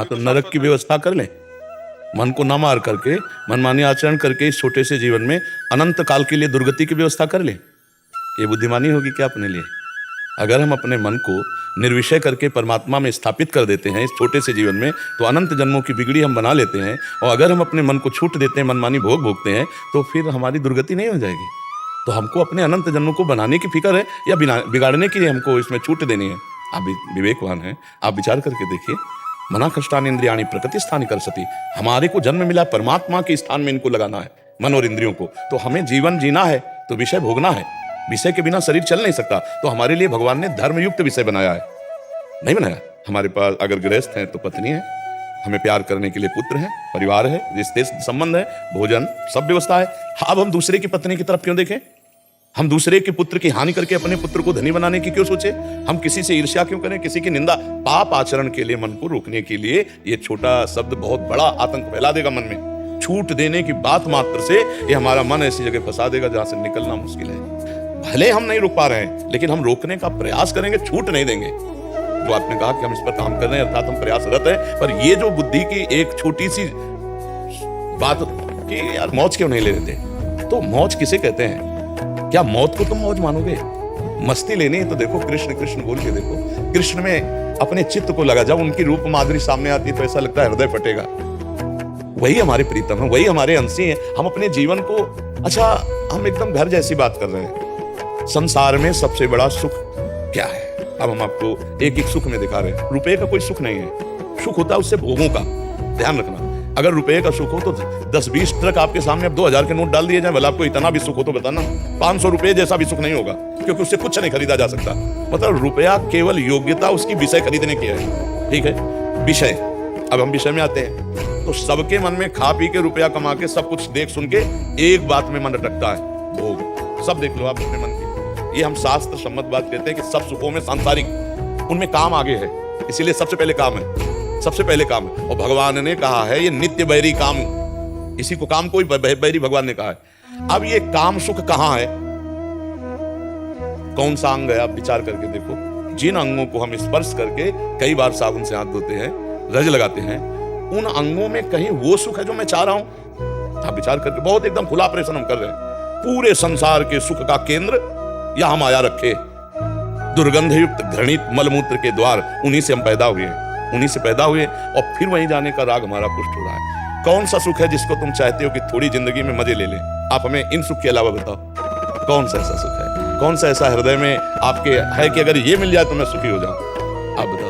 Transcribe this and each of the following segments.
तो नरक की व्यवस्था कर लें। मन को ना मार करके, मनमानी आचरण करके इस छोटे से जीवन में अनंत काल के लिए दुर्गति की व्यवस्था कर लें। ये बुद्धिमानी होगी क्या अपने लिए? अगर हम अपने मन को निर्विषय करके परमात्मा में स्थापित कर देते हैं इस छोटे से जीवन में, तो अनंत जन्मों की बिगड़ी हम बना लेते हैं। और अगर हम अपने मन को छूट देते हैं, मनमानी भोग भोगते हैं, तो फिर हमारी दुर्गति नहीं हो जाएगी। तो हमको अपने अनंत जन्मों को बनाने की फिक्र है या बिगाड़ने की हमको इसमें छूट देनी है? आप विवेकवान हैं, आप विचार करके देखिए। मना कष्टानि इंद्रियाणि प्रकृति स्थानि कर्षति। हमारे को जन्म मिला परमात्मा के स्थान में इनको लगाना है, मन और इंद्रियों को। तो हमें जीवन जीना है तो विषय भोगना है। विषय के बिना शरीर चल नहीं सकता। तो हमारे लिए भगवान ने धर्मयुक्त विषय बनाया है, नहीं बनाया? हमारे पास अगर गृहस्थ हैं तो पत्नी है, हमें प्यार करने के लिए पुत्र है, परिवार है, रिश्ते संबंध है, भोजन, सब व्यवस्था है। अब हम दूसरे की पत्नी की तरफ क्यों देखें? हम दूसरे के पुत्र की हानि करके अपने पुत्र को धनी बनाने की क्यों सोचे? हम किसी से ईर्ष्या क्यों करें, किसी की निंदा? पाप आचरण के लिए मन को रोकने के लिए ये छोटा शब्द बहुत बड़ा आतंक फैला देगा मन में। छूट देने की बात मात्र से ये हमारा मन ऐसी जगह फंसा देगा जहां से निकलना मुश्किल है। भले हम नहीं रुक पा रहे हैं, लेकिन हम रोकने का प्रयास करेंगे, छूट नहीं देंगे। जो आपने कहा कि हम इस पर काम कर रहे हैं, अर्थात हम प्रयासरत हैं, पर ये जो बुद्धि की एक छोटी सी बात कि यार मौज क्यों नहीं ले लेते, तो मौज किसे कहते हैं? क्या मौत को तुम मौज मानोगे? मस्ती लेनी है तो देखो कृष्ण कृष्ण बोल के देखो, कृष्ण में अपने चित्त को लगा। जब उनकी रूप माधुरी सामने आती तो ऐसा लगता है हृदय फटेगा। वही हमारे प्रीतम है, वही हमारे अंशी हैं। हम अपने जीवन को, अच्छा हम एकदम घर जैसी बात कर रहे हैं। संसार में सबसे बड़ा सुख क्या है? अब हम आपको एक एक सुख में दिखा रहे हैं। रुपए का कोई सुख नहीं है, सुख होता है उससे भोगों का। ध्यान रखना, अगर रुपए का सुख हो तो 10-20 ट्रक आपके सामने अब 2000 के नोट डाल दिए जाए, भला आपको इतना भी सुख हो तो बताना। 500 रुपए जैसा भी सुख नहीं होगा, क्योंकि उससे कुछ नहीं खरीदा जा सकता। मतलब रुपया केवल योग्यता उसकी विषय खरीदने की है, ठीक है? विषय। अब हम विषय में आते हैं तो सबके मन में खा पी के रुपया कमा के सब कुछ देख सुन के एक बात में मन अटकता है, भोग। सब देख लो आप अपने मन की। ये हम शास्त्र सम्मत बात कहते हैं कि सब सुखों में सांसारिक, उनमें काम आगे है, इसीलिए सबसे पहले काम है, सबसे पहले काम है। और भगवान ने कहा है ये नित्य बैरी काम, इसी को काम कोई बैरी भगवान ने कहा है। अब ये काम सुख कहां है? कौन सा अंग है? आप विचार करके देखो। जिन अंगों को हम स्पर्श करके कई बार साबुन से हाथ धोते हैं, रज लगाते हैं, उन अंगों में कहीं वो सुख है जो मैं चाह रहा हूं? आप विचार करके, बहुत एकदम खुला प्रश्न हम कर रहे हैं। पूरे संसार के सुख का केंद्र यहां माया रखे, दुर्गंध युक्त घृणित मलमूत्र के द्वार, उन्हीं से हम पैदा हुए, उन्हीं से पैदा हुए और फिर वहीं जाने का राग हमारा पुष्ट हो रहा है। कौन सा सुख है जिसको तुम चाहते हो कि थोड़ी जिंदगी में मजे ले लें? आप हमें इन सुख के अलावा बताओ, कौन सा ऐसा सुख है? कौन सा ऐसा हृदय में आपके है कि अगर ये मिल जाए तो मैं सुखी हो जाऊं? आप बताओ।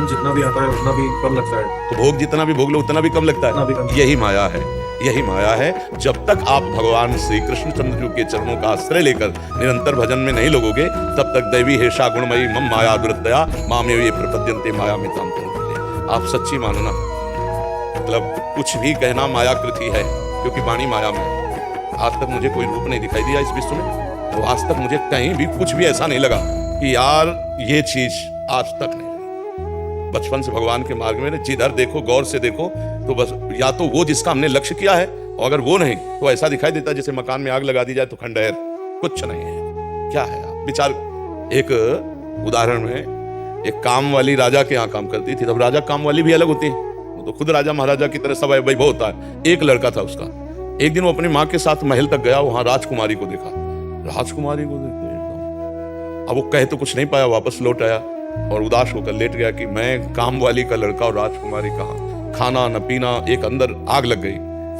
जितना भी आता है उतना भी कम लगता है। तो भोग जितना भी भोग लो उतना भी कम लगता है। यही माया है, यही माया है। जब तक आप भगवान श्री कृष्णचंद्र जी के चरणों का आश्रय लेकर निरंतर भजन में नहीं लगोगे, तब तक दैवी हेषा गुणमयी मम माया दुरतया मामे ये प्रपद्यन्ते माया में ताम। आप सच्ची मानना, मतलब कुछ भी कहना मायाकृति है, क्योंकि वाणी माया में है। आज तक मुझे कोई रूप नहीं दिखाई दिया इस विश्व में, तो आज तक मुझे कहीं भी कुछ भी ऐसा नहीं लगा कि यार ये चीज आज तक नहीं। बचपन से भगवान के मार्ग में जिधर देखो गौर से देखो तो बस या तो वो जिसका हमने लक्ष्य किया है, और अगर वो नहीं तो ऐसा दिखाई देता है जैसे मकान में आग लगा दी जाए तो खंडहर, कुछ नहीं है। क्या है? आप विचार। एक उदाहरण में एक काम वाली राजा के यहाँ काम करती थी। तब राजा काम वाली भी अलग होती है, वो तो खुद राजा महाराजा की तरह सब वैभव होता है। एक लड़का था उसका, एक दिन वो अपनी माँ के साथ महल तक गया, वहां राजकुमारी को देखा। राजकुमारी को देखते अब वो कहे तो कुछ नहीं पाया, वापस लौट आया और उदास होकर लेट गया कि मैं काम वाली का लड़का और राजकुमारी कहाँ, खाना न पीना, एक अंदर आग लग गई।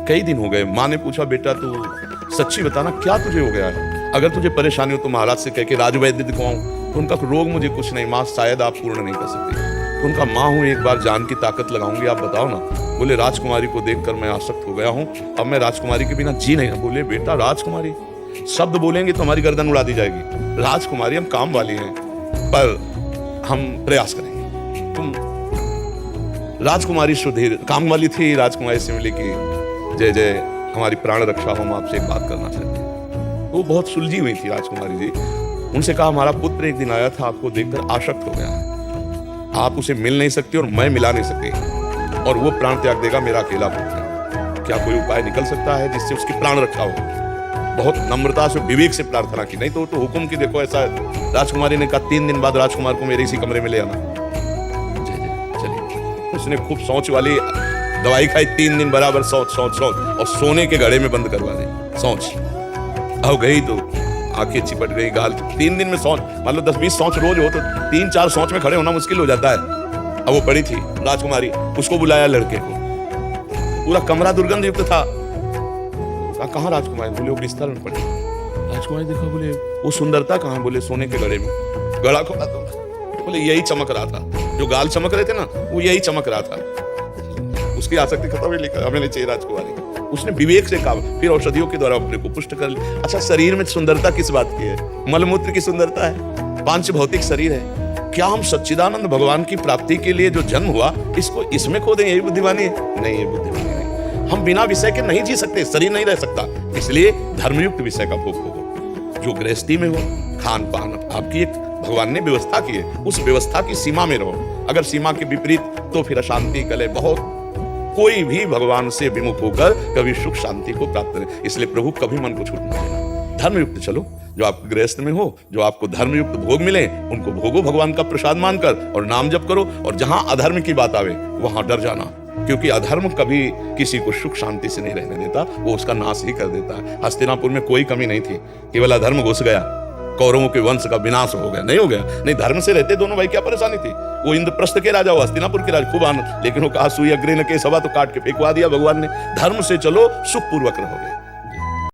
कई दिन हो गए। माँ ने पूछा, बेटा तू सच्ची बताना क्या तुझे हो गया है? अगर तुझे परेशानी हो तो महाराज से कह के राजवैद्य दिखवाऊं। तो उनका रोग मुझे कुछ नहीं माँ, शायद आप पूर्ण नहीं कर सकते। तो उनका माँ हूँ, एक बार जान की ताकत लगाऊंगी, आप बताओ ना। बोले राजकुमारी को देखकर मैं आसक्त हो गया हूँ, अब मैं राजकुमारी के बिना जी नहीं। बोले बेटा राजकुमारी शब्द बोलेंगे तो हमारी गर्दन उड़ा दी जाएगी। राजकुमारी हम काम वाली हैं, पर हम प्रयास करेंगे। तुम राजकुमारी सुधीर काम वाली थी। राजकुमारी से मिली कि जय जय हमारी प्राण रक्षा हो, हम आपसे एक बात करना चाहते हैं। वो बहुत सुलझी हुई थी राजकुमारी जी। उनसे कहा हमारा पुत्र एक दिन आया था, आपको देखकर आसक्त हो गया है, आप उसे मिल नहीं सकते और मैं मिला नहीं सके, और वो प्राण त्याग देगा, मेरा अकेला पुत्र है। क्या कोई उपाय निकल सकता है जिससे उसकी प्राण रक्षा हो? बहुत नम्रता से विवेक से प्रार्थना की। नहीं तो हुक्म की देखो ऐसा। राजकुमारी ने कहा 3 दिन बाद राजकुमार को मेरे इसी कमरे में ले आना। चलिए उसने खूब सोच वाली दवाई खाई, 3 दिन बराबर सोच सोच सोच, और सोने के घड़े में बंद करवा दी सोच। अब गई तो आंखें चिपट गई, गाल 3 दिन में सोच, मान लो 10-20 सोच रोज हो तो 3-4 सोच में खड़े होना मुश्किल हो जाता है। अब वो पड़ी थी राजकुमारी, उसको बुलाया लड़के को, पूरा कमरा दुर्गंध युक्त था। कहाँ राजकुमारी? बोले वो बिस्तर में पड़ी। राजकुमारी देखा, बोले वो सुंदरता कहाँ? बोले सोने के घड़े में। गड़ा खोला तो बोले यही चमक रहा था, जो गाल चमक रहे थे ना वो यही चमक रहा था। उसकी आसक्ति खत्म हुई, लिखा हमें नहीं चाहिए राजकुमारी। उसने विवेक से कहा, फिर औषधियों के द्वारा अपने को पुष्ट कर लिया। अच्छा, शरीर में सुंदरता किस बात की है? मलमूत्र की सुंदरता है, पांच भौतिक शरीर है। क्या हम सच्चिदानंद भगवान की प्राप्ति के लिए जो जन्म हुआ इसको इसमें खो दें? यही बुद्धिमानी है? नहीं, ये बुद्धिमानी नहीं। हम बिना विषय के नहीं जी सकते, शरीर नहीं रह सकता, इसलिए धर्मयुक्त विषय का भोग हो, जो गृहस्थी में हो। खान पान आपकी एक भगवान ने व्यवस्था की है, उस व्यवस्था की सीमा में रहो। अगर सीमा के विपरीत तो फिर अशांति कले बहुत। कोई भी भगवान से विमुख होकर कभी सुख शांति को प्राप्त करें, इसलिए प्रभु कभी मन को छूटना देना। धर्मयुक्त चलो, जो आप गृहस्थ में हो, जो आपको धर्मयुक्त भोग मिले उनको भोगो भगवान का प्रसाद मानकर, और नाम जप करो। और जहां अधर्म की बात आवे वहां डर जाना, क्योंकि अधर्म कभी किसी को सुख शांति से नहीं रहने देता, वो उसका नाश ही कर देता है। हस्तिनापुर में कोई कमी नहीं थी, केवल अधर्म घुस गया, कौरवों के वंश का विनाश हो गया। नहीं हो गया? नहीं, धर्म से रहते दोनों भाई, क्या परेशानी थी? वो इंद्रप्रस्थ के राजा, वो हस्तिनापुर के राजा, खूब आनंद। लेकिन वो कहा सुई अग्रे न के सभा, तो काट के फेंकवा दिया भगवान ने। धर्म से चलो, सुखपूर्वक रहोगे।